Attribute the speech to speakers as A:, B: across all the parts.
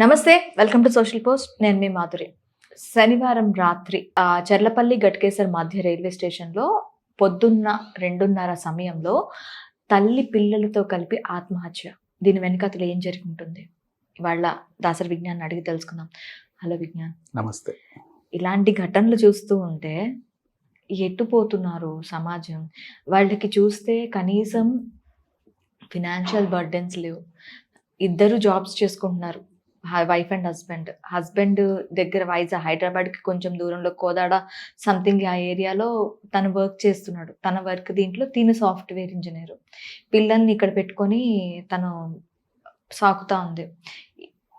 A: నమస్తే, welcome to social post. నేను మీ మాధురి. శనివారం రాత్రి చెర్లపల్లి గట్కేసర్ మధ్య రైల్వే స్టేషన్లో పొద్దున్న 2:30 సమయంలో తల్లి పిల్లలతో కలిపి ఆత్మహత్య. దీని వెనకాతలు ఏం జరిగి ఉంటుంది? ఇవాళ దాసరి విజ్ఞాన్ అడిగి తెలుసుకుందాం. హలో విజ్ఞాన్.
B: నమస్తే.
A: ఇలాంటి ఘటనలు చూస్తూ ఉంటే ఎట్టుపోతున్నారు సమాజం. వాళ్ళకి చూస్తే కనీసం ఫినాన్షియల్ బర్డెన్స్ లేవు. ఇద్దరు జాబ్స్ చేసుకుంటున్నారు, వైఫ్ అండ్ హస్బెండ్ దగ్గర హైదరాబాద్కి కొంచెం దూరంలో కోదాడ సంథింగ్ ఆ ఏరియాలో తను వర్క్ చేస్తున్నాడు. తన వర్క్ దీంట్లో తిను సాఫ్ట్వేర్ ఇంజనీర్. పిల్లల్ని ఇక్కడ పెట్టుకొని తను సాకుతా ఉంది.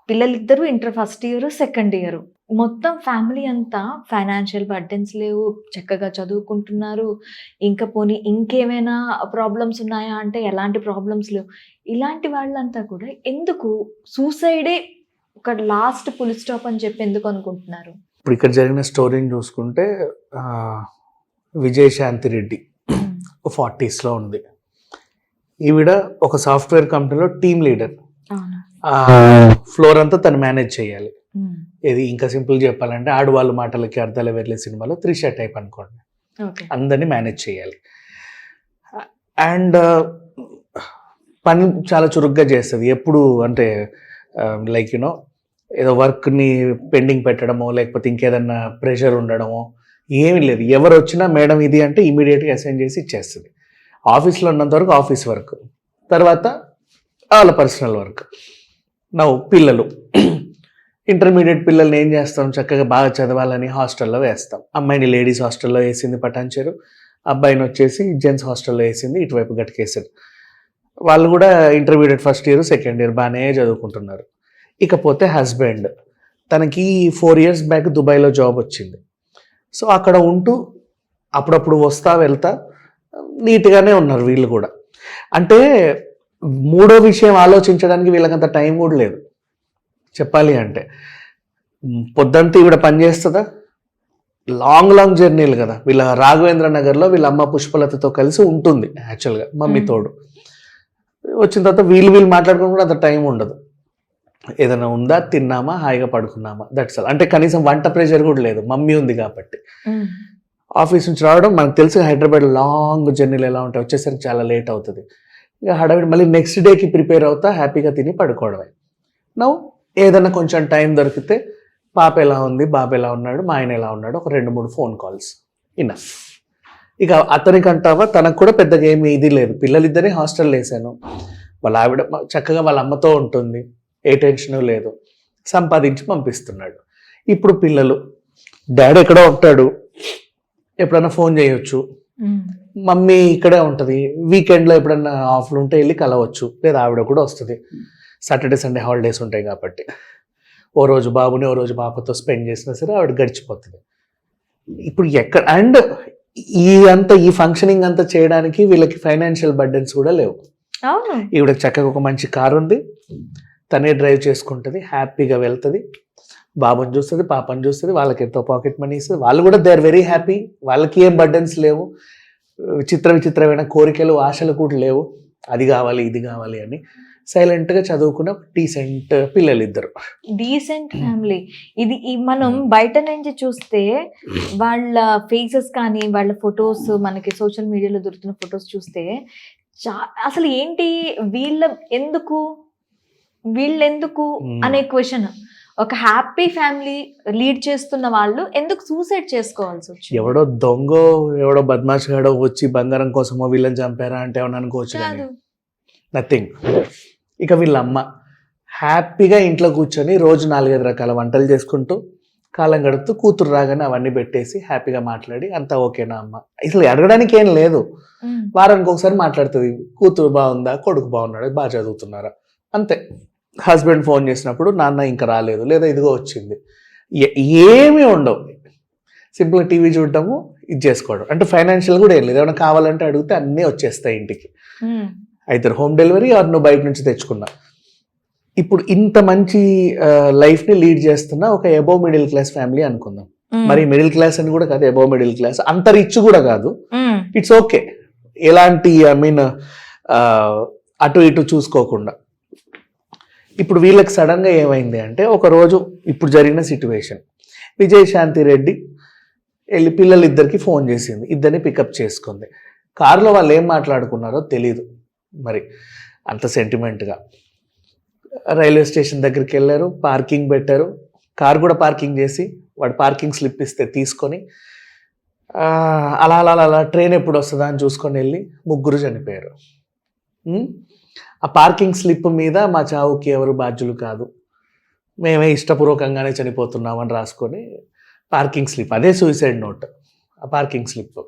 A: పిల్లలిద్దరూ inter first year second year. మొత్తం ఫ్యామిలీ అంతా ఫైనాన్షియల్ బర్డెన్స్ లేవు, చక్కగా చదువుకుంటున్నారు. ఇంకా పోనీ ఇంకేమైనా ప్రాబ్లమ్స్ ఉన్నాయా అంటే ఎలాంటి ప్రాబ్లమ్స్ లేవు. ఇలాంటి వాళ్ళంతా కూడా ఎందుకు సూసైడే ఒక లాస్ట్ ఫుల్ స్టాప్ అని చెప్పి ఎందుకు అనుకుంటున్నారు?
B: ఇప్పుడు ఇక్కడ జరిగిన స్టోరీని చూసుకుంటే విజయశాంతి రెడ్డి 40s ఉంది. ఈవిడ ఒక సాఫ్ట్వేర్ కంపెనీలో టీమ్ లీడర్. ఫ్లోర్ అంతా తను మేనేజ్ చేయాలి. ఇది ఇంకా సింపుల్ చెప్పాలంటే ఆడవాళ్ళు మాటలకి అర్థాలు వెళ్ళే సినిమాలో త్రిష టైప్ అనుకోండి. అందరినీ మేనేజ్ చేయాలి. అండ్ పని చాలా చురుగ్గా చేస్తుంది. ఎప్పుడు అంటే లైక్ యూనో ఏదో వర్క్ని పెండింగ్ పెట్టడమో లేకపోతే ఇంకేదన్నా ప్రెషర్ ఉండడమో ఏమీ లేదు. ఎవరు వచ్చినా మేడం ఇది అంటే ఇమీడియట్గా అసైన్ చేసి ఇచ్చేస్తుంది. ఆఫీస్లో ఉన్నంత వరకు ఆఫీస్ వర్క్, తర్వాత వాళ్ళ పర్సనల్ వర్క్. పిల్లలు ఇంటర్మీడియట్ పిల్లల్ని ఏం చేస్తాం, చక్కగా బాగా చదవాలని హాస్టల్లో వేస్తాం. అమ్మాయిని లేడీస్ హాస్టల్లో వేసింది పటాన్చెరు, అబ్బాయిని వచ్చేసి జెంట్స్ హాస్టల్లో వేసింది ఇటువైపు గట్కేసర్. వాళ్ళు కూడా intermediate first year second year బాగానే చదువుకుంటున్నారు. ఇకపోతే హస్బెండ్, తనకి 4 years బ్యాక్ దుబాయ్లో జాబ్ వచ్చింది. సో అక్కడ ఉంటూ అప్పుడప్పుడు వస్తా వెళ్తా నీట్గానే ఉన్నారు వీళ్ళు కూడా. అంటే మూడో విషయం ఆలోచించడానికి వీళ్ళకంత టైం కూడా లేదు చెప్పాలి అంటే. పొద్దంతా ఈవిడ పని చేస్తుందా, లాంగ్ జర్నీలు కదా. వీళ్ళ రాఘవేంద్ర నగర్లో వీళ్ళ అమ్మ పుష్పలతతో కలిసి ఉంటుంది యాక్చువల్గా, మమ్మీ తోడు. వచ్చిన తర్వాత వీళ్ళు మాట్లాడుకుని కూడా అంత టైం ఉండదు. ఏదైనా ఉందా, తిన్నామా, హాయిగా పడుకున్నామా, దట్స్ ఆల్. అంటే కనీసం వంట ప్రెషర్ కూడా లేదు, మమ్మీ ఉంది కాబట్టి. ఆఫీస్ నుంచి రావడం మనకు తెలుసు హైదరాబాద్ లాంగ్ జర్నీలు ఎలా ఉంటాయి, వచ్చేసరికి చాలా లేట్ అవుతుంది. ఇక హడావిడి మళ్ళీ నెక్స్ట్ డేకి ప్రిపేర్ అవుతా హ్యాపీగా తిని పడుకోవడమే. ఏదైనా కొంచెం టైం దొరికితే పాప ఎలా ఉంది, బాబు ఎలా ఉన్నాడు, మా ఆయన ఎలా ఉన్నాడు, ఒక 2-3 phone calls ఇనఫ్. ఇక అతనికంటావా తనకు కూడా పెద్దగా ఏమి ఇది లేదు. పిల్లలిద్దరినీ హాస్టల్ వేసాను, వాళ్ళ ఆవిడ చక్కగా వాళ్ళ అమ్మతో ఉంటుంది, ఏ టెన్షన్ లేదు, సంపాదించి పంపిస్తున్నాడు. ఇప్పుడు పిల్లలు, డాడీ ఎక్కడో ఉంటాడు, ఎప్పుడన్నా ఫోన్ చేయొచ్చు, మమ్మీ ఇక్కడే ఉంటుంది, వీకెండ్లో ఎప్పుడన్నా ఆఫ్లు ఉంటే వెళ్ళి కలవచ్చు, లేదా ఆవిడ కూడా వస్తుంది. సాటర్డే సండే హాలిడేస్ ఉంటాయి కాబట్టి ఓ రోజు బాబుని ఓ రోజు పాపతో స్పెండ్ చేసినా సరే ఆవిడ గడిచిపోతుంది. ఇప్పుడు ఎక్కడ అండ్ ఈ ఫంక్షనింగ్ అంతా చేయడానికి వీళ్ళకి ఫైనాన్షియల్ బర్డెన్స్ కూడా లేవు. ఈవిడకి చక్కగా ఒక మంచి కారు ఉంది, తనే డ్రైవ్ చేసుకుంటుంది, హ్యాపీగా వెళ్తుంది, బాబుని చూస్తుంది, పాపని చూస్తుంది, వాళ్ళకి ఎంతో పాకెట్ మనీ ఇస్తుంది. వాళ్ళు కూడా దే ఆర్ వెరీ హ్యాపీ. వాళ్ళకి ఏం బర్డెన్స్ లేవు, విచిత్రమైన కోరికలు ఆశలు కూడా లేవు, అది కావాలి ఇది కావాలి అని. సైలెంట్గా చదువుకున్న డీసెంట్ పిల్లలు, ఇద్దరు
A: డీసెంట్ ఫ్యామిలీ. ఇది మనం బయట నుంచి చూస్తే వాళ్ళ ఫేసెస్ కానీ వాళ్ళ ఫొటోస్ మనకి సోషల్ మీడియాలో దొరుకుతున్న ఫొటోస్ చూస్తే అసలు ఏంటి వీళ్ళెందుకు అనే క్వశ్చన్. ఒక హ్యాపీ ఫ్యామిలీ లీడ్ చేస్తున్న వాళ్ళు ఎందుకు సూసైడ్ చేసుకోవాల్సి వచ్చింది?
B: ఎవడో దొంగో ఎవడో బద్మాషగాడో వచ్చి బంగారం కోసమో వీళ్ళని చంపారా అంటే ఏమన్నా అనుకోవచ్చు, నథింగ్. ఇక వీళ్ళ అమ్మ హ్యాపీగా ఇంట్లో కూర్చొని రోజు 4-5 రకాల వంటలు చేసుకుంటూ కాలం గడుపుతూ, కూతురు రాగానే అవన్నీ పెట్టేసి హ్యాపీగా మాట్లాడి అంతా ఓకేనా అమ్మ, అసలు అడగడానికి ఏం లేదు. వారానికి ఒకసారి మాట్లాడుతుంది, కూతురు బాగుందా, కొడుకు బాగున్నాడా, బాగా చదువుతున్నారా, అంతే. హస్బెండ్ ఫోన్ చేసినప్పుడు నాన్న ఇంకా రాలేదు, లేదా ఇదిగో వచ్చింది, ఏమీ ఉండవు. సింపుల్గా టీవీ చూడటము, ఇది చేసుకోవడం. అంటే ఫైనాన్షియల్ కూడా ఏం లేదు, ఏమైనా కావాలంటే అడిగితే అన్నీ వచ్చేస్తాయి ఇంటికి. అయితే హోమ్ డెలివరీ ఆర్ నువ్వు బయట నుంచి తెచ్చుకున్నా. ఇప్పుడు ఇంత మంచి లైఫ్ని లీడ్ చేస్తున్న ఒక అబోవ్ మిడిల్ క్లాస్ ఫ్యామిలీ అనుకుందాం. మరి మిడిల్ క్లాస్ అని కూడా కాదు, అబోవ్ మిడిల్ క్లాస్, అంత రిచ్ కూడా కాదు. ఇట్స్ ఓకే, ఎలాంటి అటు ఇటు చూసుకోకుండా ఇప్పుడు వీళ్ళకి సడన్గా ఏమైంది అంటే ఒకరోజు ఇప్పుడు జరిగిన సిట్యువేషన్, విజయశాంతి రెడ్డి వెళ్ళి పిల్లలిద్దరికి ఫోన్ చేసింది, ఇద్దరిని పికప్ చేసుకుంది. కారులో వాళ్ళు ఏం మాట్లాడుకున్నారో తెలీదు మరి అంత సెంటిమెంట్గా. రైల్వే స్టేషన్ దగ్గరికి వెళ్ళారు, పార్కింగ్ పెట్టారు, కారు కూడా పార్కింగ్ చేసి వాడు పార్కింగ్ స్లిప్ ఇస్తే తీసుకొని అలా అలా అలా ట్రైన్ ఎప్పుడు వస్తుందా అని చూసుకొని వెళ్ళి ముగ్గురు చనిపోయారు. ఆ పార్కింగ్ స్లిప్ మీద మా చావుకి ఎవరు బాధ్యులు కాదు, మేమే ఇష్టపూర్వకంగానే చనిపోతున్నామని రాసుకొని పార్కింగ్ స్లిప్, అదే సూసైడ్ నోట్ ఆ పార్కింగ్ స్లిప్.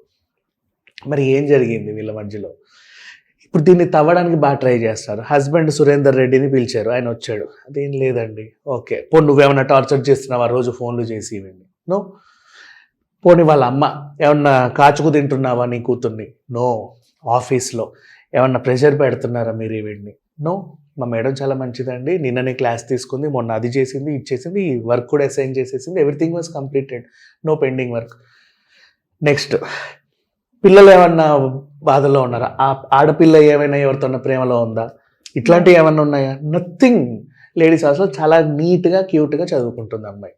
B: మరి ఏం జరిగింది వీళ్ళ మధ్యలో? ఇప్పుడు దీన్ని తవ్వడానికి బాగా ట్రై చేస్తారు. హస్బెండ్ సురేందర్ రెడ్డిని పిలిచారు, ఆయన వచ్చాడు. అదేం లేదండి, ఓకే పోనీ నువ్వేమన్నా టార్చర్ చేస్తున్నావా రోజు ఫోన్లు చేసి ఇవ్వండి, నో. పోనీ వాళ్ళ అమ్మ ఏమన్నా కాచుకు తింటున్నావా నీ కూతుర్ని, నో. ఆఫీస్లో ఏమన్నా ప్రెషర్ పెడుతున్నారా మీరు ఈవిడ్ని, నో. మా మేడం చాలా మంచిదండి, నిన్ననే క్లాస్ తీసుకుంది, మొన్న అది చేసింది, ఇది చేసింది, ఈ వర్క్ కూడా అసైన్ చేసేసింది, everything was completed, no pending work. Next, పిల్లలు ఏమన్నా బాధలో ఉన్నారా? ఆ ఆడపిల్ల ఏమైనా ఎవరితోన్నా ప్రేమలో ఉందా? ఇట్లాంటివి ఏమన్నా ఉన్నాయా? నథింగ్. లేడీస్ హాస్టల్ చాలా నీట్గా క్యూట్గా చదువుకుంటుంది అమ్మాయి.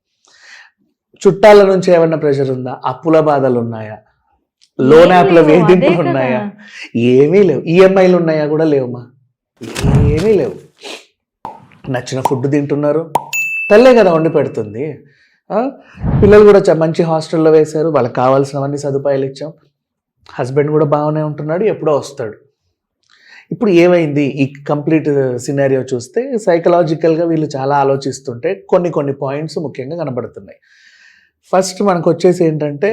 B: చుట్టాల నుంచి ఏమన్నా ప్రెషర్ ఉందా? అప్పుల బాధలు ఉన్నాయా? లోన్ యాప్ల వేధింపులు ఉన్నాయా? ఏమీ లేవు. ఈఎంఐలు ఉన్నాయా? కూడా లేవుమా, ఏమీ లేవు. నచ్చిన ఫుడ్ తింటున్నారు, తల్లే కదా వండి పెడుతుంది. పిల్లలు కూడా మంచి హాస్టల్లో వేశారు, వాళ్ళకి కావాల్సినవన్నీ సదుపాయాలు ఇచ్చాం. హస్బెండ్ కూడా బాగానే ఉంటున్నాడు, ఎప్పుడో వస్తాడు. ఇప్పుడు ఏమైంది ఈ కంప్లీట్ సినారియో చూస్తే, సైకలాజికల్గా వీళ్ళు చాలా ఆలోచిస్తుంటే కొన్ని పాయింట్స్ ముఖ్యంగా కనబడుతున్నాయి. ఫస్ట్ మనకు వచ్చేసి ఏంటంటే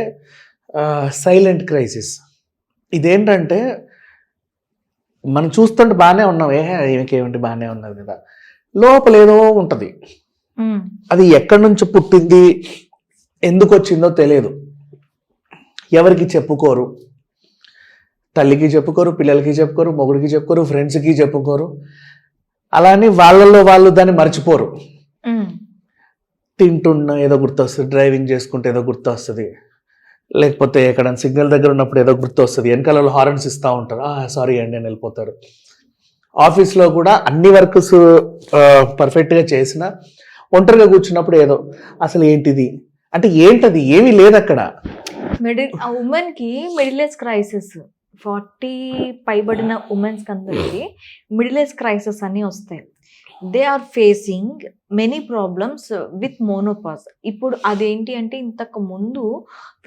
B: సైలెంట్ క్రైసిస్. ఇదేంటంటే మనం చూస్తుంటే బాగానే ఉన్నాం, ఏమికేమిటి బాగానే ఉన్నది కదా, లోపల ఏదో ఉంటుంది. అది ఎక్కడి నుంచి పుట్టింది, ఎందుకు వచ్చిందో తెలియదు. ఎవరికి చెప్పుకోరు, తల్లికి చెప్పుకోరు, పిల్లలకి చెప్పుకోరు, మొగుడికి చెప్పుకోరు, ఫ్రెండ్స్కి చెప్పుకోరు. అలానే వాళ్ళల్లో వాళ్ళు దాన్ని మర్చిపోరు. తింటున్నా ఏదో గుర్తొస్తుంది, డ్రైవింగ్ చేసుకుంటే ఏదో గుర్తొస్తుంది, లేకపోతే ఎక్కడ సిగ్నల్ దగ్గర ఉన్నప్పుడు ఏదో గుర్తొస్తుంది, వెనకాల హారన్స్ ఇస్తూ ఉంటారు, సారీ అండి అని వెళ్ళిపోతారు. ఆఫీస్లో కూడా అన్ని వర్క్స్ పర్ఫెక్ట్గా చేసినా ఒంటరిగా కూర్చున్నప్పుడు ఏదో అసలు ఏంటిది అంటే ఏంటది, ఏమీ లేదు అక్కడ.
A: ఉమెన్కి మిడిల్ ఏజ్ క్రైసిస్, 40 పైబడిన ఉమెన్స్కి అందరికి మిడిల్ ఏజ్ క్రైసిస్ అని వస్తాయి. They are facing many problems with menopause. ఇప్పుడు అదేంటి అంటే ఇంతకు ముందు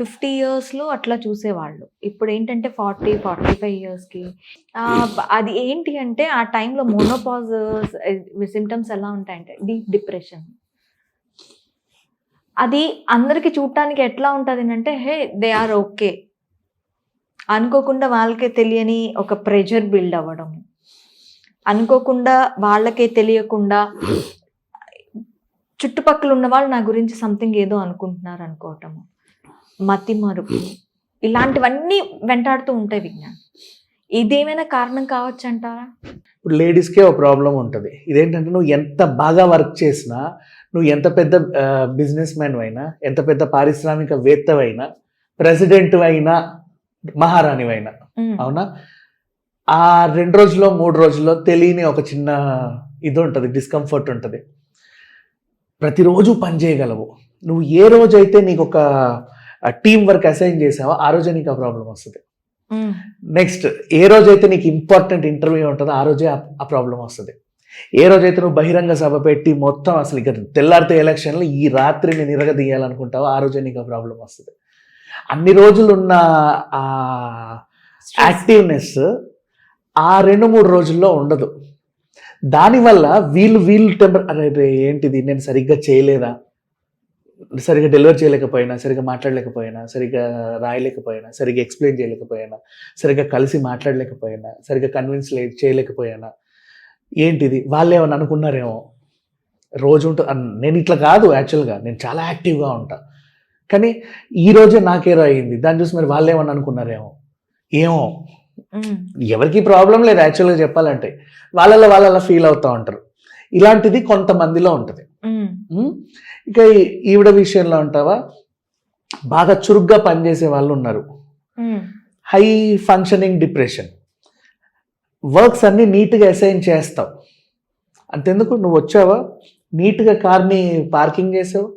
A: 50 yearsలో అట్లా చూసేవాళ్ళు, ఇప్పుడు ఏంటంటే 40-45 yearsకి. అది ఏంటి అంటే ఆ టైంలో మోనోపాజ్ సిమ్టమ్స్ ఎలా ఉంటాయంటే డీప్ డిప్రెషన్. అది అందరికి చూడటానికి ఎట్లా ఉంటుంది అంటే దే ఆర్ ఓకే అనుకోకుండా వాళ్ళకే తెలియని ఒక ప్రెషర్ బిల్డ్ అవ్వడం, అనుకోకుండా వాళ్ళకే తెలియకుండా చుట్టుపక్కల ఉన్న వాళ్ళు నా గురించి సంథింగ్ ఏదో అనుకుంటున్నారు అనుకోవటము, మతి మరుపు, ఇలాంటివన్నీ వెంటాడుతూ ఉంటాయి విజ్ఞాన్. ఇదేమైనా కారణం కావచ్చు అంటారా?
B: ఇప్పుడు లేడీస్కే ఒక ప్రాబ్లం ఉంటుంది. ఇదేంటంటే నువ్వు ఎంత బాగా వర్క్ చేసినా, నువ్వు ఎంత పెద్ద బిజినెస్ మ్యాన్ అయినా, ఎంత పెద్ద పారిశ్రామికవేత్తవైనా, ప్రెసిడెంట్ అయినా, మహారాణివైనా, అవునా, ఆ 2 రోజుల్లో 3 రోజుల్లో తెలియని ఒక చిన్న ఇది ఉంటుంది, డిస్కంఫర్ట్ ఉంటుంది. ప్రతిరోజు పని చేయగలవు. నువ్వు ఏ రోజైతే నీకు ఒక టీం వర్క్ అసైన్ చేసావో ఆ రోజే నీకు ఆ ప్రాబ్లం వస్తుంది. నెక్స్ట్, ఏ రోజైతే నీకు ఇంపార్టెంట్ ఇంటర్వ్యూ ఉంటుందో ఆ రోజే ఆ ప్రాబ్లం వస్తుంది. ఏ రోజైతే నువ్వు బహిరంగ సభ పెట్టి మొత్తం అసలు ఇక తెల్లారితే ఎలక్షన్లో ఈ రాత్రి నేను ఇరగదీయాలనుకుంటావో ఆ రోజే నీకు ఆ ప్రాబ్లం వస్తుంది. అన్ని రోజులు ఉన్న ఆ యాక్టివ్నెస్ ఆ 2-3 రోజుల్లో ఉండదు. దానివల్ల వీళ్ళు అరే ఏంటిది, నేను సరిగ్గా చేయలేదా, సరిగ్గా డెలివర్ చేయలేకపోయినా, సరిగ్గా మాట్లాడలేకపోయినా, సరిగ్గా రాయలేకపోయినా, సరిగ్గా ఎక్స్ప్లెయిన్ చేయలేకపోయినా, సరిగ్గా కలిసి మాట్లాడలేకపోయినా, సరిగ్గా కన్విన్స్ చేయలేకపోయినా, ఏంటిది వాళ్ళు ఏమని అనుకున్నారేమో. రోజు నేను ఇట్లా కాదు, యాక్చువల్గా నేను చాలా యాక్టివ్గా ఉంటా, కానీ ఈ రోజే నాకేదో అయ్యింది, దాన్ని చూసి మరి వాళ్ళు ఏమని అనుకున్నారేమో. ఏమో, ఎవరికి ప్రాబ్లం లేదు యాక్చువల్గా చెప్పాలంటే, వాళ్ళ ఫీల్ అవుతూ ఉంటారు. ఇలాంటిది కొంతమందిలో ఉంటుంది. ఇక ఈవిడ విషయంలో అంటావా, బాగా చురుగ్గా పనిచేసే వాళ్ళు ఉన్నారు, హై ఫంక్షనింగ్ డిప్రెషన్. వర్క్స్ అన్ని నీట్గా అసైన్ చేస్తావు, అంతెందుకు, నువ్వు వచ్చావా, నీట్గా కార్ని పార్కింగ్ చేసావు,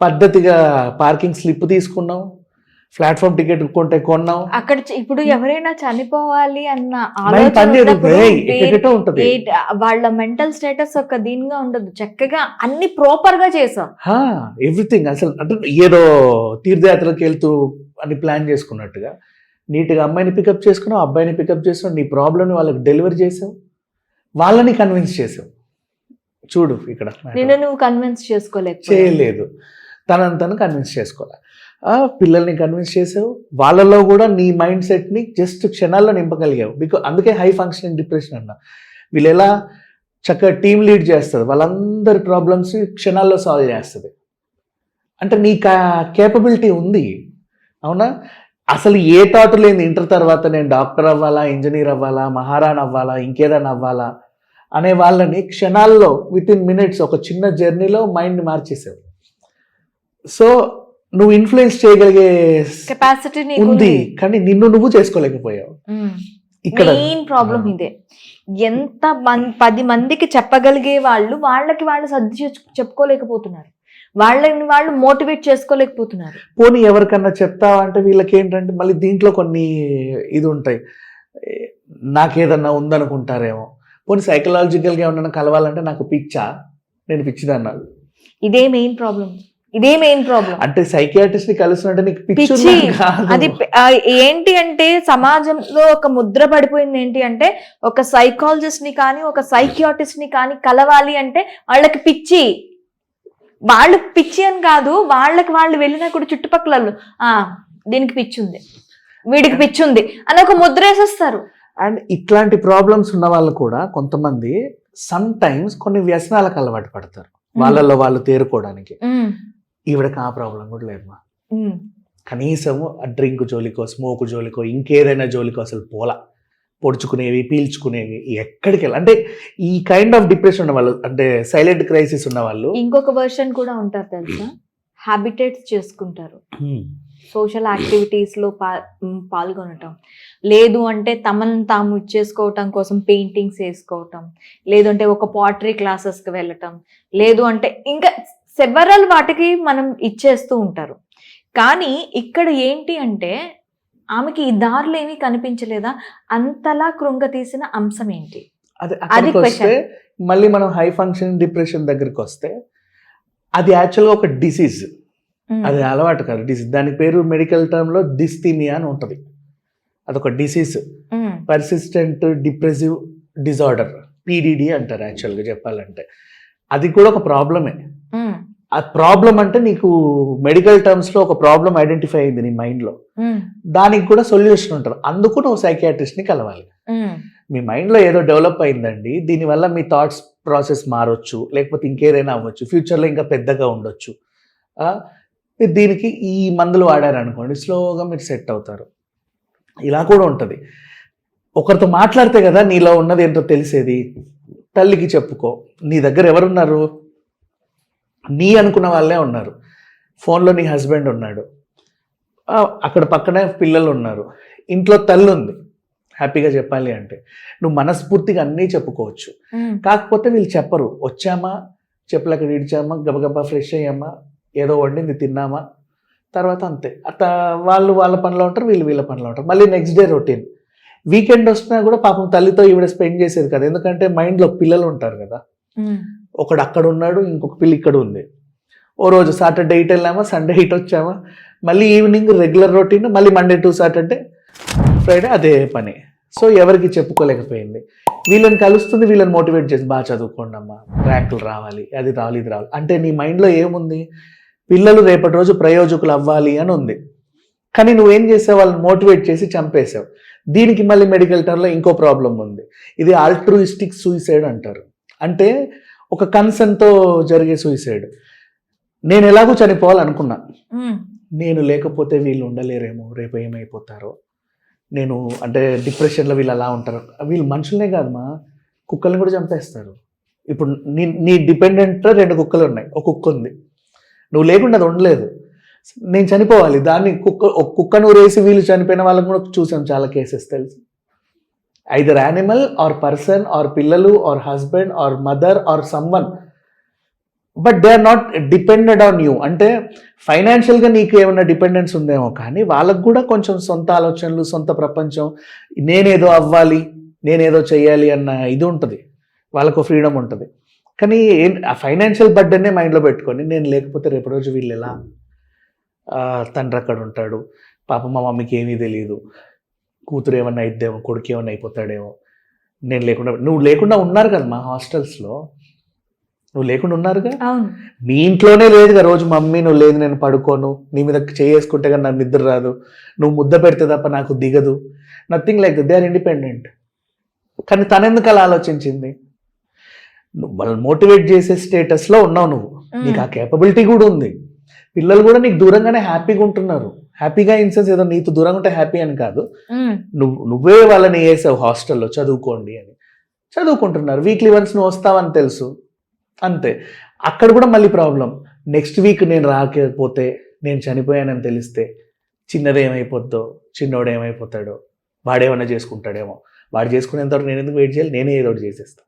B: పద్ధతిగా పార్కింగ్ స్లిప్ తీసుకున్నావు, ప్లాట్ఫామ్ టికెట్ కొంటే కొన్నావు.
A: అక్కడ ఇప్పుడు ఎవరైనా చనిపోవాలి అన్న
B: మైండ్ పని చేయదు.
A: ఆలోచన
B: ఎక్కడో ఉంటది.
A: వాళ్ళ మెంటల్ స్టేటస్ ఒక దీనిగా ఉండదు. చక్కగా అన్ని ప్రాపర్ గా చేసాం,
B: ఎవ్రీథింగ్. అసలు అంటే ఏదో తీర్థయాత్రలకు వెళ్తూ అని ప్లాన్ చేసుకున్నట్టుగా నీట్గా అమ్మాయిని పికప్ చేసుకున్నావు, అబ్బాయిని పికప్ చేసుకున్నావు, నీ ప్రాబ్లమ్ని వాళ్ళకి డెలివరీ చేసావు, వాళ్ళని కన్విన్స్ చేసావు. చూడు ఇక్కడ
A: నేను నువ్వు కన్విన్స్
B: చేయలేదు, తనను కన్విన్స్ చేసుకోవాలి. పిల్లల్ని కన్విన్స్ చేసావు, వాళ్ళలో కూడా నీ మైండ్ సెట్ని జస్ట్ క్షణాల్లో నింపగలిగావు. అందుకే హై ఫంక్షనింగ్ డిప్రెషన్ అన్న. వీళ్ళు ఎలా చక్కగా టీమ్ లీడ్ చేస్తుంది, వాళ్ళందరి ప్రాబ్లమ్స్ క్షణాల్లో సాల్వ్ చేస్తుంది. అంటే నీ కేపబిలిటీ ఉంది, అవునా? అసలు ఏ థాట్ లేని ఇంటర్ తర్వాత నేను డాక్టర్ అవ్వాలా, ఇంజనీర్ అవ్వాలా, మహారాణి అవ్వాలా, ఇంకేదైనా అవ్వాలా అనే వాళ్ళని క్షణాల్లో వితిన్ మినిట్స్ ఒక చిన్న జర్నీలో మైండ్ మార్చేసావు. సో నువ్వు ఇన్ఫ్లుయెన్స్ చేయగలిగే
A: కెపాసిటీ
B: ఉంది, కానీ నిన్ను నువ్వు చేసుకోలేకపోయావు. ఇక్కడ
A: మెయిన్ ప్రాబ్లం ఇదే. ఎంత 10 మందికి చెప్పగలిగే వాళ్ళకి వాళ్ళు సర్ది చెప్పుకోలేకపోతున్నారు, వాళ్ళని వాళ్ళు మోటివేట్ చేసుకోలేకపోతున్నారు.
B: పోనీ ఎవరికన్నా చెప్తావా అంటే వీళ్ళకి ఏంటంటే మళ్ళీ దీంట్లో కొన్ని ఇది ఉంటాయి, నాకేదన్నా ఉందనుకుంటారేమో. పోనీ సైకలాజికల్గా ఏమన్నా కలవాలంటే నాకు పిచ్చా, నేను పిచ్చిదన్నాను.
A: ఇదే మెయిన్ ప్రాబ్లం.
B: అంటే సైకియాట్రిస్ట్ ని కలిసినట్టు నీకు
A: పిచ్చి. అది ఏంటి అంటే సమాజంలో ఒక ముద్ర పడిపోయింది. ఏంటి అంటే ఒక సైకాలజిస్ట్ ని కానీ ఒక సైకియాట్రిస్ట్ ని కానీ కలవాలి అంటే వాళ్ళకి పిచ్చి. వాళ్ళు పిచ్చి అని కాదు, వాళ్ళకి వాళ్ళు వెళ్ళినా కూడా చుట్టుపక్కల దీనికి పిచ్చి ఉంది, వీడికి పిచ్చి ఉంది అని ఒక ముద్ర వేసేస్తారు.
B: అండ్ ఇట్లాంటి ప్రాబ్లమ్స్ ఉన్న వాళ్ళు కూడా కొంతమంది సమ్ టైమ్స్ కొన్ని వ్యసనాలకు అలవాటు పడతారు, వాళ్ళల్లో వాళ్ళు తేరుకోవడానికి. ఈవిడకి ఆ ప్రాబ్లం కూడా లేదమ్మా. కనీసము ఆ డ్రింక్ జోలికో, స్మోక్ జోలికో, ఇంకేదైనా జోలికో అసలు పొడుచుకునేవి, పీల్చుకునేవి, ఎక్కడికి వెళ్ళి అంటే ఈ కైండ్ ఆఫ్ డిప్రెషన్ ఉన్న వాళ్ళు, అంటే సైలెంట్ క్రైసిస్ ఉన్న వాళ్ళు.
A: ఇంకొక వర్షన్ కూడా ఉంటారు తెలుసా, హ్యాబిటేట్స్ చేసుకుంటారు, సోషల్ యాక్టివిటీస్ లో పాల్గొనటం, లేదు అంటే తమను తాము ఇచ్చేసుకోవటం కోసం పెయింటింగ్స్ వేసుకోవటం, లేదు అంటే ఒక పాటరీ క్లాసెస్కి వెళ్ళటం, లేదు అంటే ఇంకా సెవరల్ వాటికి మనం ఇచ్చేస్తూ ఉంటారు. కానీ ఇక్కడ ఏంటి అంటే ఆమెకి ఈ దారులు ఏమీ కనిపించలేదా, అంతలా కృంగ తీసిన అంశం ఏంటి?
B: అది క్వశ్చన్. మళ్ళీ మనం హై ఫంక్షన్ డిప్రెషన్ దగ్గరికి వస్తే అది యాక్చువల్గా ఒక డిసీజ్, అది అలవాటు కాదు డిసీజ్. దాని పేరు మెడికల్ టర్మ్ లో డిస్థీమియా అని ఉంటుంది. అదొక disease, persistent depressive disorder, PDD అంటారు యాక్చువల్గా చెప్పాలంటే. అది కూడా ఒక ప్రాబ్లమే. ఆ ప్రాబ్లం అంటే నీకు మెడికల్ టర్మ్స్ లో ఒక ప్రాబ్లం ఐడెంటిఫై అయింది నీ మైండ్ లో, దానికి కూడా సొల్యూషన్ ఉంటుంది. అందుకు నువ్వు సైకియాట్రిస్ట్ ని కలవాలి. మీ మైండ్ లో ఏదో డెవలప్ అయిందండి, దీనివల్ల మీ థాట్స్ ప్రాసెస్ మారొచ్చు, లేకపోతే ఇంకేదైనా అవ్వచ్చు, ఫ్యూచర్ లో ఇంకా పెద్దగా ఉండొచ్చు. దీనికి ఈ మందులు వాడారనుకోండి, స్లోగా మీరు సెట్ అవుతారు. ఇలా కూడా ఉంటుంది. ఒకరితో మాట్లాడితే కదా నీలో ఉన్నది ఏంటో తెలిసేది. తల్లికి చెప్పుకో, నీ దగ్గర ఎవరున్నారు, నీ అనుకున్న వాళ్ళే ఉన్నారు. ఫోన్లో నీ హస్బెండ్ ఉన్నాడు, అక్కడ పక్కనే పిల్లలు ఉన్నారు, ఇంట్లో తల్లి ఉంది. హ్యాపీగా చెప్పాలి అంటే నువ్వు మనస్ఫూర్తిగా అన్నీ చెప్పుకోవచ్చు. కాకపోతే వీళ్ళు చెప్పరు. వచ్చామా, చెప్పులు అక్కడ ఇడిచామా, గబగబా ఫ్రెష్ అయ్యామా, ఏదో వండింది తిన్నామా, తర్వాత అంతే. వాళ్ళు వాళ్ళ పనిలో ఉంటారు, వీళ్ళు వీళ్ళ పనిలో ఉంటారు. మళ్ళీ నెక్స్ట్ డే రొటీన్. వీకెండ్ వస్తున్నా కూడా పాపం తల్లితో ఈవిడ స్పెండ్ చేసేది కదా, ఎందుకంటే మైండ్లో పిల్లలు ఉంటారు కదా. ఒకడు అక్కడ ఉన్నాడు, ఇంకొక పిల్ల ఇక్కడ ఉంది. ఓ రోజు సాటర్డే ఇటు వెళ్ళామా, సండే ఇటు వచ్చామా, మళ్ళీ ఈవినింగ్ రెగ్యులర్ రొటీన్, మళ్ళీ మండే టు సాటర్డే, ఫ్రైడే అదే పని. సో ఎవరికి చెప్పుకోలేకపోయింది. వీళ్ళని కలుస్తుంది, వీళ్ళని మోటివేట్ చేసి బాగా చదువుకోండి అమ్మా, ర్యాంకులు రావాలి, అది రావాలి, ఇది రావాలి అంటే నీ మైండ్లో ఏముంది, పిల్లలు రేపటి రోజు ప్రయోజకులు అవ్వాలి అని ఉంది. కానీ నువ్వేం చేసావు, వాళ్ళని మోటివేట్ చేసి చంపేశావు. దీనికి మళ్ళీ మెడికల్ టర్మ్లో ఇంకో ప్రాబ్లం ఉంది. ఇది ఆల్ట్రూయిస్టిక్ సూసైడ్ అంటారు. అంటే ఒక కన్సర్న్తో జరిగే సూసైడ్. నేను ఎలాగో చనిపోవాలనుకున్నా, నేను లేకపోతే వీళ్ళు ఉండలేరేమో, రేపు ఏమైపోతారో, నేను అంటే డిప్రెషన్లో వీళ్ళు అలా ఉంటారు. వీళ్ళు మనుషులనే కాదమ్మా, కుక్కల్ని కూడా చంపేస్తారు. ఇప్పుడు నీ డిపెండెంట్ 2 కుక్కలు ఉన్నాయి, ఒక కుక్క ఉంది, నువ్వు లేకుండా అది ఉండలేదు, నేను చనిపోవాలి, దాన్ని కుక్కను రేసి వీళ్ళు చనిపోయిన వాళ్ళని కూడా చూసాం చాలా కేసెస్ తెలుసు. Either animal or person or పిల్లలు or husband or mother or someone, but they are not depended on you. అంటే ఫైనాన్షియల్గా నీకు ఏమైనా డిపెండెన్స్ ఉందేమో, కానీ వాళ్ళకు కూడా కొంచెం సొంత ఆలోచనలు, సొంత ప్రపంచం, నేనేదో అవ్వాలి, నేనేదో చెయ్యాలి అన్న ఇది ఉంటుంది, వాళ్ళకు ఫ్రీడమ్ ఉంటుంది. కానీ ఆ ఫైనాన్షియల్ బర్డెన్నే మైండ్లో పెట్టుకొని నేను లేకపోతే రేపు రోజు వీళ్ళు ఎలా, తండ్రి అక్కడ ఉంటాడు, పాప మా మమ్మీకి ఏమీ తెలియదు, కూతురు ఏమన్నా అయిద్దేమో, కొడుకు ఏమన్నా అయిపోతాడేమో, నేను లేకుండా, నువ్వు లేకుండా ఉన్నారు కదా మా హాస్టల్స్లో, నువ్వు లేకుండా ఉన్నారుగా, మీ ఇంట్లోనే లేదుగా రోజు మమ్మీ నువ్వు లేదు నేను పడుకోను, నీ మీద చేసుకుంటే కానీ నాకు నిద్ర రాదు, నువ్వు ముద్ద పెడితే తప్ప నాకు దిగదు, nothing like that, they are independent. కానీ తనెందుకు అలా ఆలోచించింది? నువ్వు వాళ్ళు మోటివేట్ చేసే స్టేటస్లో ఉన్నావు, నువ్వు నీకు ఆ కేపబిలిటీ కూడా ఉంది, పిల్లలు కూడా నీకు దూరంగానే హ్యాపీగా ఉంటున్నారు. హ్యాపీగా ఇన్ సెన్స్ ఏదో నీకు దూరంగా ఉంటే హ్యాపీ అని కాదు, నువ్వే వాళ్ళని వేసావు హాస్టల్లో చదువుకోండి అని, చదువుకుంటున్నారు. వీక్లీ వన్స్ నువ్వు వస్తావని తెలుసు, అంతే. అక్కడ కూడా మళ్ళీ ప్రాబ్లం, నెక్స్ట్ వీక్ నేను రాకపోతే, నేను చనిపోయానని తెలిస్తే చిన్నది ఏమైపోద్దో, చిన్నోడు ఏమైపోతాడో, వాడేమన్నా చేసుకుంటాడేమో, వాడు చేసుకునేంతవరకు నేను ఎందుకు వెయిట్ చేయాలి, నేనే ఏదో ఒకటి చేసేస్తా.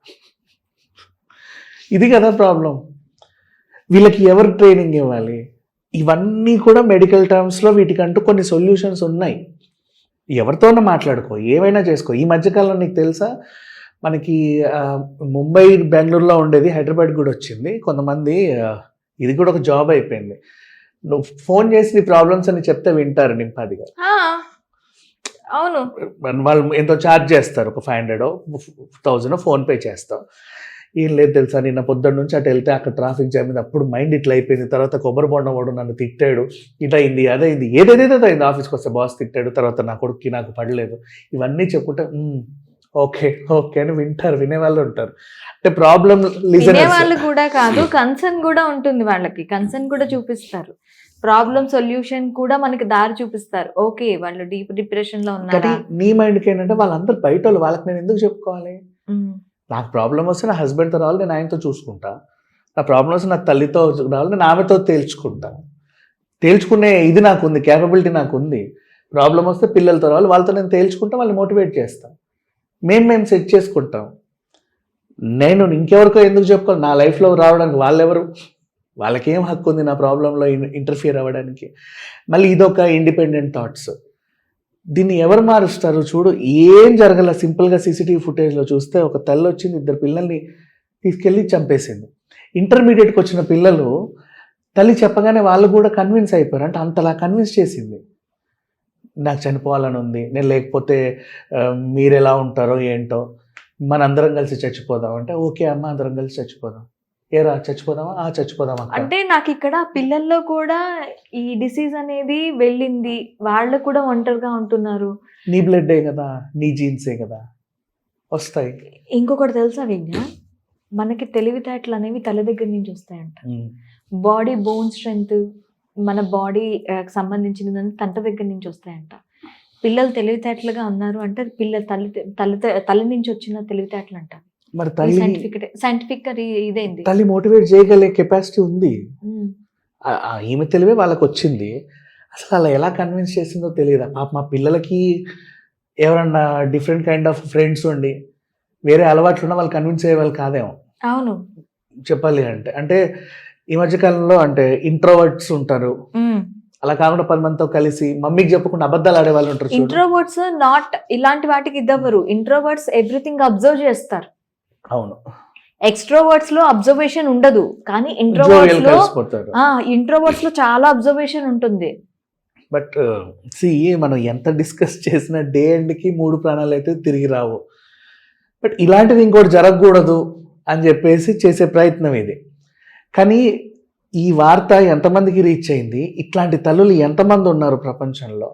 B: ఇది కదా ప్రాబ్లం. వీళ్ళకి ఎవరు ట్రైనింగ్ ఇవ్వాలి? ఇవన్నీ కూడా మెడికల్ టర్మ్స్లో వీటికంటూ కొన్ని సొల్యూషన్స్ ఉన్నాయి. ఎవరితోనో మాట్లాడుకో, ఏమైనా చేసుకో. ఈ మధ్యకాలంలో నీకు తెలుసా, మనకి ముంబై, బెంగళూరులో ఉండేది హైదరాబాద్ కూడా వచ్చింది. కొంతమంది ఇది కూడా ఒక జాబ్ అయిపోయింది. నువ్వు ఫోన్ చేసి నీ ప్రాబ్లమ్స్ అని చెప్తే వింటారు నింపాదిగా.
A: అవును,
B: వాళ్ళు ఎంతో ఛార్జ్ చేస్తారు, ఒక 500-1000 ఫోన్పే చేస్తావు. ఏం లేదు తెలుసా, నిన్న పొద్దున్న నుంచి అటు వెళ్తే అక్కడ ట్రాఫిక్ జామ్ అయింది, అప్పుడు మైండ్ ఇట్లా అయిపోయింది, తర్వాత కొబ్బరి బొండం వాడు నన్ను తిట్టాడు, ఇట్లా అయింది, అదైంది, ఏదేదేదో అయింది, ఆఫీస్కి వస్తే బాస్ తిట్టాడు, తర్వాత నా కొడుక్కి నాకు పడలేదు, ఇవన్నీ చెప్పుకుంటే ఓకే ఓకే అని వింటారు, వినేవాళ్ళు ఉంటారు. అంటే ప్రాబ్లం
A: వాళ్ళు కూడా కాదు, కన్సర్న్ కూడా ఉంటుంది వాళ్ళకి, కన్సర్న్ కూడా చూపిస్తారు, ప్రాబ్లం సొల్యూషన్ కూడా మనకి దారి చూపిస్తారు. ఓకే, వాళ్ళు డీప్ డిప్రెషన్ లో ఉన్నారు.
B: నీ మైండ్కి ఏంటంటే వాళ్ళందరూ బయట వాళ్ళు, వాళ్ళకి నేను ఎందుకు చెప్పుకోవాలి? నాకు ప్రాబ్లం వస్తే నా హస్బెండ్తో రావాలి, నేను ఆయనతో చూసుకుంటా. నా ప్రాబ్లం వస్తే నా తల్లితో రావాలి, నేను ఆమెతో తేల్చుకుంటా. తేల్చుకునే ఇది నాకు ఉంది, క్యాపబిలిటీ నాకు ఉంది. ప్రాబ్లం వస్తే పిల్లలతో రావాలి, వాళ్ళతో నేను తేల్చుకుంటా, వాళ్ళని మోటివేట్ చేస్తాను. మేము సెట్ చేసుకుంటాం. నేను ఇంకెవరికో ఎందుకు చెప్పుకోవాలి? నా లైఫ్లో రావడానికి వాళ్ళెవరు? వాళ్ళకేం హక్కు ఉంది నా ప్రాబ్లంలో ఇంటర్ఫియర్ అవ్వడానికి? మళ్ళీ ఇదొక ఇండిపెండెంట్ థాట్స్. దీన్ని ఎవరు మారుస్తారు? చూడు, ఏం జరగల, సింపుల్గా సీసీటీవీ ఫుటేజ్లో చూస్తే ఒక తల్లి వచ్చింది, 2 పిల్లల్ని తీసుకెళ్ళి చంపేసింది. ఇంటర్మీడియట్కి వచ్చిన పిల్లలు తల్లి చెప్పగానే వాళ్ళు కూడా కన్విన్స్ అయిపోయారు, అంటే అంతలా కన్విన్స్ చేసింది. నాకు చనిపోవాలని ఉంది, నేను లేకపోతే మీరు ఎలా ఉంటారో ఏంటో, మనందరం కలిసి చచ్చిపోదాం అంటే, ఓకే అమ్మ అందరం కలిసి చచ్చిపోదాం. ఏరా చచ్చిపోదామా? చచ్చిపోదామా.
A: అంటే నాకు ఇక్కడ పిల్లల్లో కూడా ఈ డిసీజ్ అనేది వెళ్ళింది, వాళ్ళు కూడా ఒంటరిగా ఉంటున్నారు.
B: నీ బ్లడ్డే కదా, నీ జీన్సే కదా, వస్తాయి.
A: ఇంకొకటి తెలుసా విజ్ఞ, మనకి తెలివితేటలు అనేవి తల దగ్గర నుంచి వస్తాయంట. బాడీ బోన్ స్ట్రెంగ్త్, మన బాడీ సంబంధించినది తంట దగ్గర నుంచి వస్తాయంట. పిల్లలు తెలివితేటలుగా ఉన్నారు అంటే పిల్లలు తల్లి నుంచి వచ్చిన తెలివితేటలు అంట.
B: మరి
A: సైంటిఫిక్ గా ఇదేంది,
B: తల్లి మోటివేట్ చేయగలిగే కెపాసిటీ ఉంది. ఈమె తెలివే వాళ్ళకి వచ్చింది. అసలు అలా ఎలా కన్విన్స్ చేసిందో తెలియదు. పాప మా పిల్లలకి ఎవరన్నా డిఫరెంట్ కైండ్ ఆఫ్ ఫ్రెండ్స్ ఉండి వేరే అలవాట్లు ఉన్న వాళ్ళు కన్విన్స్ అయ్యే వాళ్ళు కాదేమో.
A: అవును,
B: చెప్పాలి అంటే ఈ మధ్యకాలంలో అంటే ఇంట్రోవర్ట్స్ ఉంటారు, అలా కాకుండా 10 మందితో కలిసి మమ్మీకి చెప్పకుండా అబద్ధాలు ఆడే వాళ్ళు ఉంటారు.
A: ఇంట్రోవర్ట్స్ నాట్ ఇలాంటి వాటికి ఇద్దరు. ఇంట్రోవర్ట్స్ ఎవ్రీథింగ్ అబ్జర్వ్ చేస్తారు.
B: అవును,
A: ఎక్స్ట్రోవర్ట్స్ లో అబ్జర్వేషన్ ఉండదు, కానీ ఇంట్రోవర్ట్స్ లో చాలా అబ్జర్వేషన్ ఉంటుంది.
B: బట్ మనం ఎంత డిస్కస్ చేసిన డే ఎండ్కి 3 ప్రాణాలు అయితే తిరిగి రావు. బట్ ఇలాంటిది ఇంకోటి జరగకూడదు అని చెప్పేసి చేసే ప్రయత్నం ఇది. కానీ ఈ వార్త ఎంతమందికి రీచ్ అయింది? ఇట్లాంటి తల్లులు ఎంతమంది ఉన్నారు ప్రపంచంలో?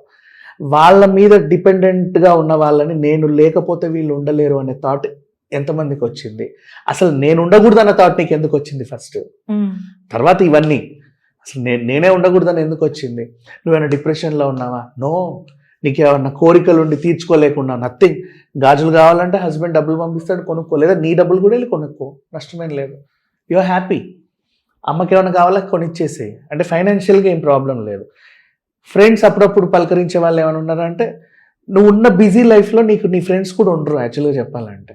B: వాళ్ళ మీద డిపెండెంట్గా ఉన్న వాళ్ళని నేను లేకపోతే వీళ్ళు ఉండలేరు అనే థాట్ ఎంతమందికి వచ్చింది? అసలు నేను ఉండకూడదు అన్న థాట్ నీకు ఎందుకు వచ్చింది ఫస్ట్? తర్వాత ఇవన్నీ అసలు నేనే ఉండకూడదని ఎందుకు వచ్చింది? నువ్వేమైనా డిప్రెషన్లో ఉన్నావా? నో. నీకు ఏమన్నా కోరికలు ఉండి తీర్చుకోలేకుండా, నథింగ్. గాజులు కావాలంటే హస్బెండ్ డబ్బులు పంపిస్తాడు, కొనుక్కో. లేదా నీ డబ్బులు కూడా వెళ్ళి కొనుక్కో, నష్టమేం లేదు. You are happy. అమ్మకి ఏమైనా కావాలా కొనిచ్చేసేయి, అంటే ఫైనాన్షియల్గా ఏం ప్రాబ్లం లేదు. ఫ్రెండ్స్ అప్పుడప్పుడు పలకరించే వాళ్ళు ఏమైనా ఉన్నారంటే నువ్వు ఉన్న బిజీ లైఫ్లో నీకు నీ ఫ్రెండ్స్ కూడా ఉండరు యాక్చువల్గా చెప్పాలంటే.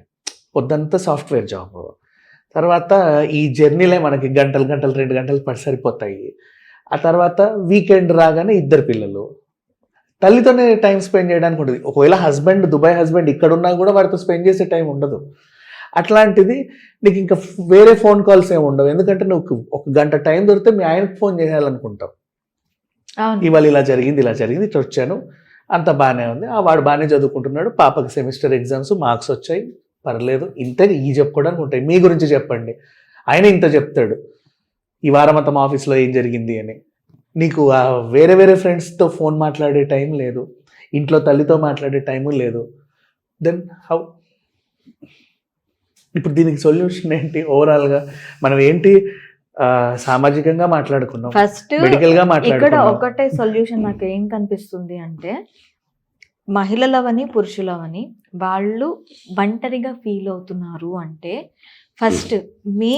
B: పొద్దంతా సాఫ్ట్వేర్ జాబ్, తర్వాత ఈ జర్నీలే మనకి గంటలు 2 గంటలు సరిపోతాయి. ఆ తర్వాత వీకెండ్ రాగానే 2 పిల్లలు, తల్లితోనే టైం స్పెండ్ చేయడానికి ఉంటుంది. ఒకవేళ దుబాయ్ హస్బెండ్ ఇక్కడ ఉన్నా కూడా వాడితో స్పెండ్ చేసే టైం ఉండదు. అట్లాంటిది నీకు ఇంకా వేరే ఫోన్ కాల్స్ ఏమి ఉండవు, ఎందుకంటే నువ్వు 1 గంట టైం దొరికితే మీ ఆయనకు ఫోన్ చేయాలనుకుంటావు. ఇవాళ ఇలా జరిగింది ఇట్లా వచ్చాను, అంత బాగానే ఉంది, వాడు బాగానే చదువుకుంటున్నాడు, పాపకి సెమిస్టర్ ఎగ్జామ్స్ మార్క్స్ వచ్చాయి, పర్లేదు, ఇంతే చెప్పుకోవడానికి ఉంటాయి. మీ గురించి చెప్పండి, ఆయన ఇంత చెప్తాడు, ఈ వారం అంతా మా ఆఫీస్లో ఏం జరిగింది అని. నీకు వేరే ఫ్రెండ్స్తో ఫోన్ మాట్లాడే టైం లేదు, ఇంట్లో తల్లితో మాట్లాడే టైము లేదు. Then how? ఇప్పుడు దీనికి సొల్యూషన్ ఏంటి? ఓవరాల్గా మనం ఏంటి సామాజికంగా మాట్లాడుకున్నాం,
A: ఫస్ట్
B: మెడికల్ గా
A: ఇక్కడ
B: మాట్లాడుకున్నాం.
A: ఒకటే సొల్యూషన్ నాకు ఏం కనిపిస్తుంది అంటే, మహిళలవని పురుషులవని వాళ్ళు ఒంటరిగా ఫీల్ అవుతున్నారు అంటే ఫస్ట్ మీ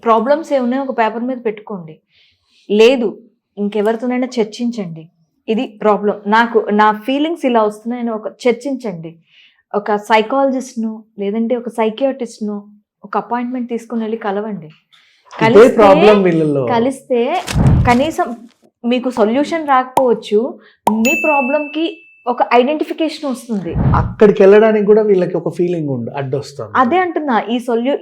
A: ప్రాబ్లమ్స్ ఏమున్నాయో ఒక పేపర్ మీద పెట్టుకోండి, లేదు ఇంకెవరితోనైనా చర్చించండి, ఇది ప్రాబ్లం, నా ఫీలింగ్స్ ఇలా వస్తున్నాయని ఒక చర్చించండి. ఒక సైకాలజిస్ట్ను లేదంటే ఒక సైకియాట్రిస్ట్ను ఒక అపాయింట్మెంట్ తీసుకుని వెళ్ళి కలవండి. కలిస్తే కనీసం మీకు సొల్యూషన్ రాకపోవచ్చు, మీ ప్రాబ్లంకి ఒక ఐడెంటిఫికేషన్ వస్తుంది.
B: అక్కడికి వెళ్ళడానికి కూడా వీళ్ళకి ఒక ఫీలింగ్ అడ్డొస్తుంది.
A: అదే అంటున్నా,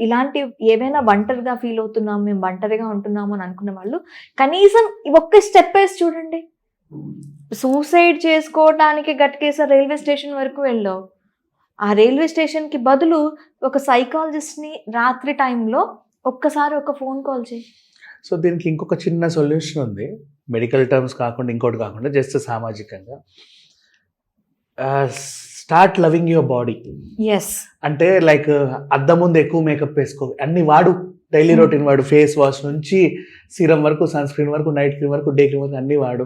A: ఇలాంటి ఏవైనా ఒంటరిగా ఫీల్ అవుతున్నాం, మేము ఒంటరిగా ఉంటున్నాము అని అనుకున్న వాళ్ళు కనీసం ఒక్క స్టెప్ వేసి చూడండి. సూసైడ్ చేసుకోవడానికి గట్కేసా రైల్వే స్టేషన్ వరకు వెళ్ళావు, ఆ రైల్వే స్టేషన్కి బదులు ఒక సైకాలజిస్ట్ని రాత్రి టైంలో ఒక్కసారి ఒక ఫోన్ కాల్ చేయి.
B: సో దీనికి ఇంకొక చిన్న సొల్యూషన్ ఉంది, మెడికల్ టర్మ్స్ కాకుండా ఇంకోటి కాకుండా జస్ట్ సామాజికంగా. Start loving your body.
A: Yes,
B: అంటే లైక్ అద్దం ముందు ఎక్కువ మేకప్ వేసుకో, అన్ని వాడు, డైలీ రొటీన్ వాడు, ఫేస్ వాష్ నుంచి సీరం వరకు, సన్ స్క్రీన్ వరకు, నైట్ క్రీమ్ వరకు, డే క్రీమ్ వరకు అన్ని వాడు.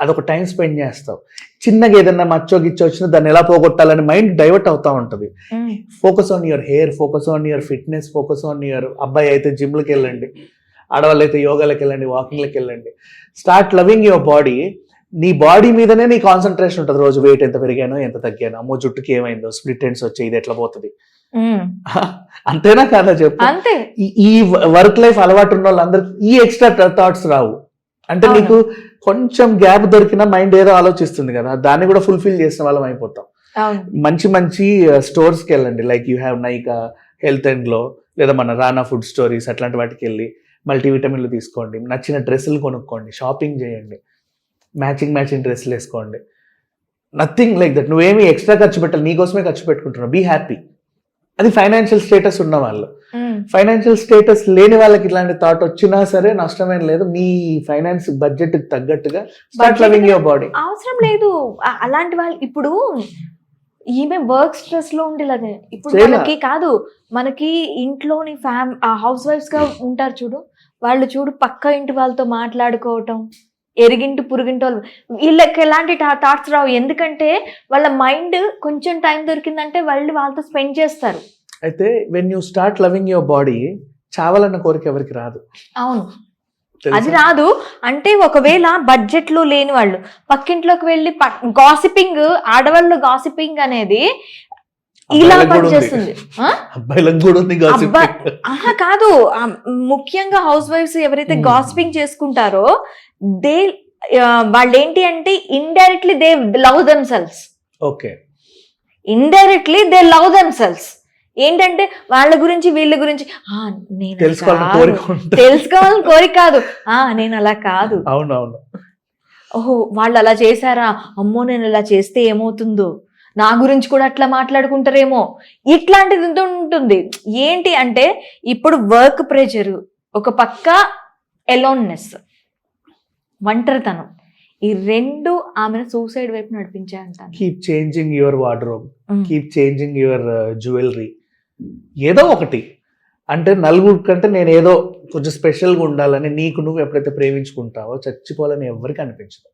B: అదొక టైం స్పెండ్ చేస్తావు. చిన్నగా ఏదన్నా మచ్చో గిచ్చో వచ్చినా దాన్ని ఎలా పోగొట్టాలని మైండ్ డైవర్ట్ అవుతూ ఉంటుంది. Focus on your hair, focus on your fitness, focus on your, అబ్బాయి అయితే జిమ్లకి వెళ్ళండి, ఆడవాళ్ళు అయితే యోగాలకు వెళ్ళండి, వాకింగ్లకు వెళ్ళండి. Start loving your body. నీ బాడీ మీదనే నీ కాన్సన్ట్రేషన్ ఉంటుంది. రోజు వెయిట్ ఎంత పెరిగానో ఎంత తగ్గానో, అమ్మో జుట్టుకి ఏమైందో, స్ప్లిట్ ఎండ్స్ వచ్చాయి, ఇది ఎట్లా పోతుంది, అంతేనా కాదా చెప్పు?
A: అంతే.
B: ఈ వర్క్ లైఫ్ అలవాటు ఉన్న వాళ్ళందరికి ఈ ఎక్స్ట్రా థాట్స్ రావు. అంటే నీకు కొంచెం గ్యాప్ దొరికిన మైండ్ ఏదో ఆలోచిస్తుంది కదా, దాన్ని కూడా ఫుల్ఫిల్ చేసిన వాళ్ళం అయిపోతాం. మంచి స్టోర్స్కి వెళ్ళండి, like you have Nykaa, health and glow, లేదా మన రానా ఫుడ్ స్టోరీస్, అట్లాంటి వాటికి వెళ్ళి మల్టీవిటమిన్లు తీసుకోండి, నచ్చిన డ్రెస్సులు కొనుక్కోండి, షాపింగ్ చేయండి, మ్యాచింగ్ డ్రెస్సులు వేసుకోండి. Nothing like that. నువ్వేమి ఎక్స్ట్రా ఖర్చు పెట్టాలి, నీకోసమే ఖర్చు పెట్టుకుంటున్నావు. Be happy. అది ఫైనాన్షియల్ స్టేటస్ ఉన్న వాళ్ళు. ఫైనాన్షియల్ స్టేటస్ లేని వాళ్ళకి ఇట్లాంటి థాట్ వచ్చినా సరే నష్టమేం లేదు. మీ ఫైనాన్స్ బడ్జెట్ తగ్గట్టుగా స్టార్ట్ లవింగ్ యువర్ బాడీ.
A: అవసరం లేదు అలాంటి వాళ్ళు. ఇప్పుడు ఈమె వర్క్ స్ట్రెస్ లో ఉండేలాగే, ఇప్పుడు మనకి కాదు, మనకి ఇంట్లోని హౌస్ వైఫ్స్ గా ఉంటారు చూడు, వాళ్ళు చూడు పక్క ఇంటి వాళ్ళతో మాట్లాడుకోవటం, ఎరిగింటి పురుగింటి వాళ్ళు, వీళ్ళకి ఎలాంటి థాట్స్ రావు. ఎందుకంటే వాళ్ళ మైండ్ కొంచెం టైం దొరికిందంటే వాళ్ళతో స్పెండ్ చేస్తారు.
B: అయితే when you start loving your body, చావాలన్న కోరిక ఎవరికి రాదు.
A: అవును, అది రాదు. అంటే ఒకవేళ బడ్జెట్ లో లేని వాళ్ళు పక్కింట్లోకి వెళ్ళి గాసిపింగ్, ఆడవాళ్ళు గాసిపింగ్ అనేది ఇలా పనిచేస్తుంది. కాదు, ముఖ్యంగా హౌస్ వైఫ్స్ ఎవరైతే గాసిపింగ్ చేసుకుంటారో వాళ్ళు ఏంటి అంటే indirectly they love them cells.
B: Okay,
A: indirectly they love them cells. ఏంటంటే వాళ్ళ గురించి వీళ్ళ గురించి తెలుసుకోవాలని కోరిక కాదు, నేను అలా కాదు,
B: అవునవును,
A: ఓహో వాళ్ళు అలా చేశారా, అమ్మో నేను అలా చేస్తే ఏమవుతుందో, నా గురించి కూడా అట్లా మాట్లాడుకుంటారేమో, ఇట్లాంటిది ఉంటుంది. ఏంటి అంటే ఇప్పుడు వర్క్ ప్రెషర్, ఒక పక్క ఎలోన్నెస్, ఒంటరితనం, ఈ రెండు ఆమెను సూసైడ్ వైపు నడిపించాయంటాను.
B: Keep changing your wardrobe, keep changing your jewellery, ఏదో ఒకటి. అంటే నలుగురు కంటే నేను ఏదో కొంచెం స్పెషల్గా ఉండాలని నీకు నువ్వు ఎప్పుడైతే ప్రేమించుకుంటావో చచ్చిపోవాలని ఎవరికి అనిపించదు.